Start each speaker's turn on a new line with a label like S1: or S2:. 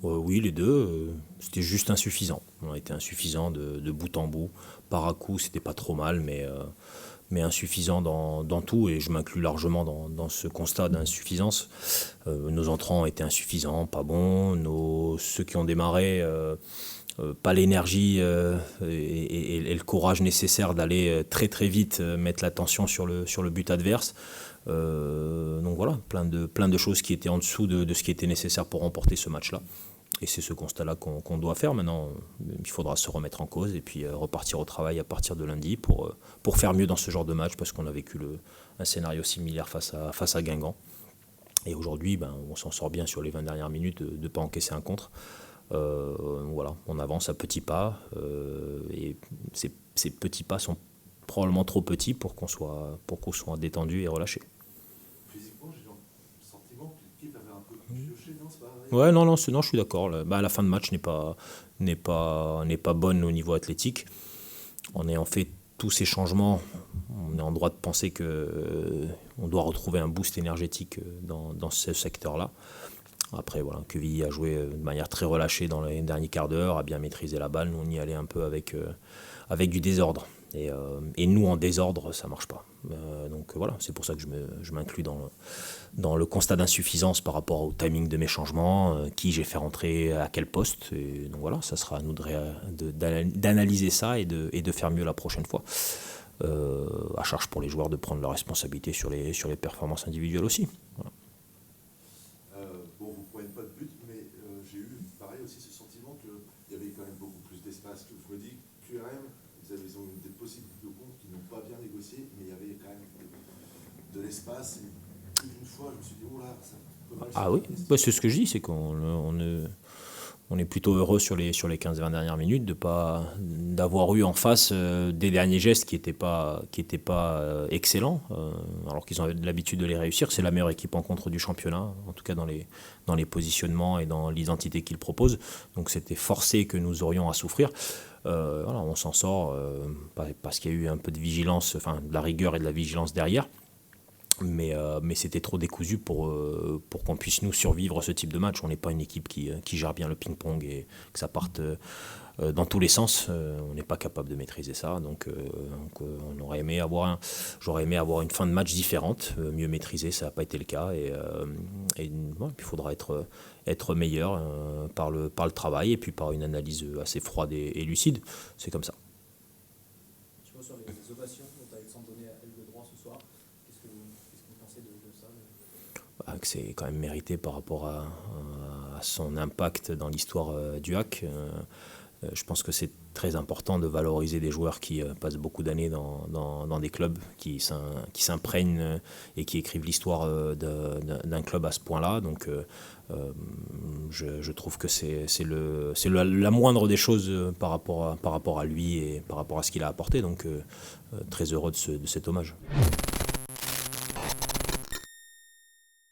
S1: Oui, les deux, c'était juste insuffisant. On a été insuffisant de bout en bout. Par à coup, c'était pas trop mal, mais insuffisant dans tout, et je m'inclus largement dans ce constat d'insuffisance. Nos entrants étaient insuffisants, pas bons. Ceux qui ont démarré, pas l'énergie et le courage nécessaire d'aller très très vite mettre l'attention sur le but adverse. Donc voilà, plein de choses qui étaient en dessous de ce qui était nécessaire pour remporter ce match-là. Et c'est ce constat-là qu'on doit faire maintenant. Il faudra se remettre en cause et puis repartir au travail à partir de lundi pour faire mieux dans ce genre de match, parce qu'on a vécu un scénario similaire face à Guingamp. Et aujourd'hui, on s'en sort bien sur les 20 dernières minutes de ne pas encaisser un contre. Voilà, on avance à petits pas, et ces petits pas sont probablement trop petits pour qu'on soit détendu et relâché.
S2: Physiquement, j'ai le sentiment que l'équipe avait un peu pioché, non, c'est pas vrai.
S1: Ouais, non, non, non, je suis d'accord. La fin de match n'est pas bonne au niveau athlétique. En ayant fait tous ces changements, on est en droit de penser qu'on doit retrouver un boost énergétique dans ce secteur-là. Après, voilà, Quevilly a joué de manière très relâchée dans les derniers quarts d'heure, a bien maîtrisé la balle. Nous, on y allait un peu avec du désordre. Et nous, en désordre, ça marche pas. Donc voilà, c'est pour ça que je m'inclus dans le constat d'insuffisance par rapport au timing de mes changements, qui j'ai fait rentrer à quel poste. Et donc voilà, ça sera à nous d'analyser ça et de faire mieux la prochaine fois. À charge pour les joueurs de prendre leurs responsabilités sur les performances individuelles aussi. Voilà.
S2: Bon, vous ne prenez pas de but, mais j'ai eu pareil aussi ce sentiment qu'il y avait quand même beaucoup plus d'espace. Je me dis, QRM, ils ont eu des possibilités de compte qui n'ont pas bien négocié, mais il y avait quand même de l'espace. Et plus d'une fois, je me suis dit, oh là, ça peut mal
S1: Ah oui, c'est ce que je dis, c'est qu'on est plutôt heureux sur les 15-20 dernières minutes d'avoir eu en face des derniers gestes qui étaient pas excellents, alors qu'ils ont l'habitude de les réussir. C'est la meilleure équipe en contre du championnat, en tout cas dans les positionnements et dans l'identité qu'ils proposent. Donc c'était forcé que nous aurions à souffrir. Voilà, on s'en sort parce qu'il y a eu un peu de vigilance, enfin de la rigueur et de la vigilance derrière. Mais c'était trop décousu pour qu'on puisse nous survivre ce type de match. On n'est pas une équipe qui gère bien le ping-pong et que ça parte dans tous les sens. On n'est pas capable de maîtriser ça. Donc, j'aurais aimé avoir une fin de match différente, mieux maîtrisée. Ça n'a pas été le cas. Puis il faudra être meilleur par le travail et puis par une analyse assez froide et lucide. C'est comme ça.
S3: Tu vois, sur les ovations dont Alexandre donnait à aile de droit ce soir, qu'est-ce que vous pensez de ça?
S1: Que c'est quand même mérité par rapport à son impact dans l'histoire du hack. Je pense que c'est très important de valoriser des joueurs qui passent beaucoup d'années dans des clubs, qui s'imprègnent et qui écrivent l'histoire d'un club à ce point-là. Donc je trouve que c'est la moindre des choses par rapport à lui et par rapport à ce qu'il a apporté. Donc très heureux de cet hommage.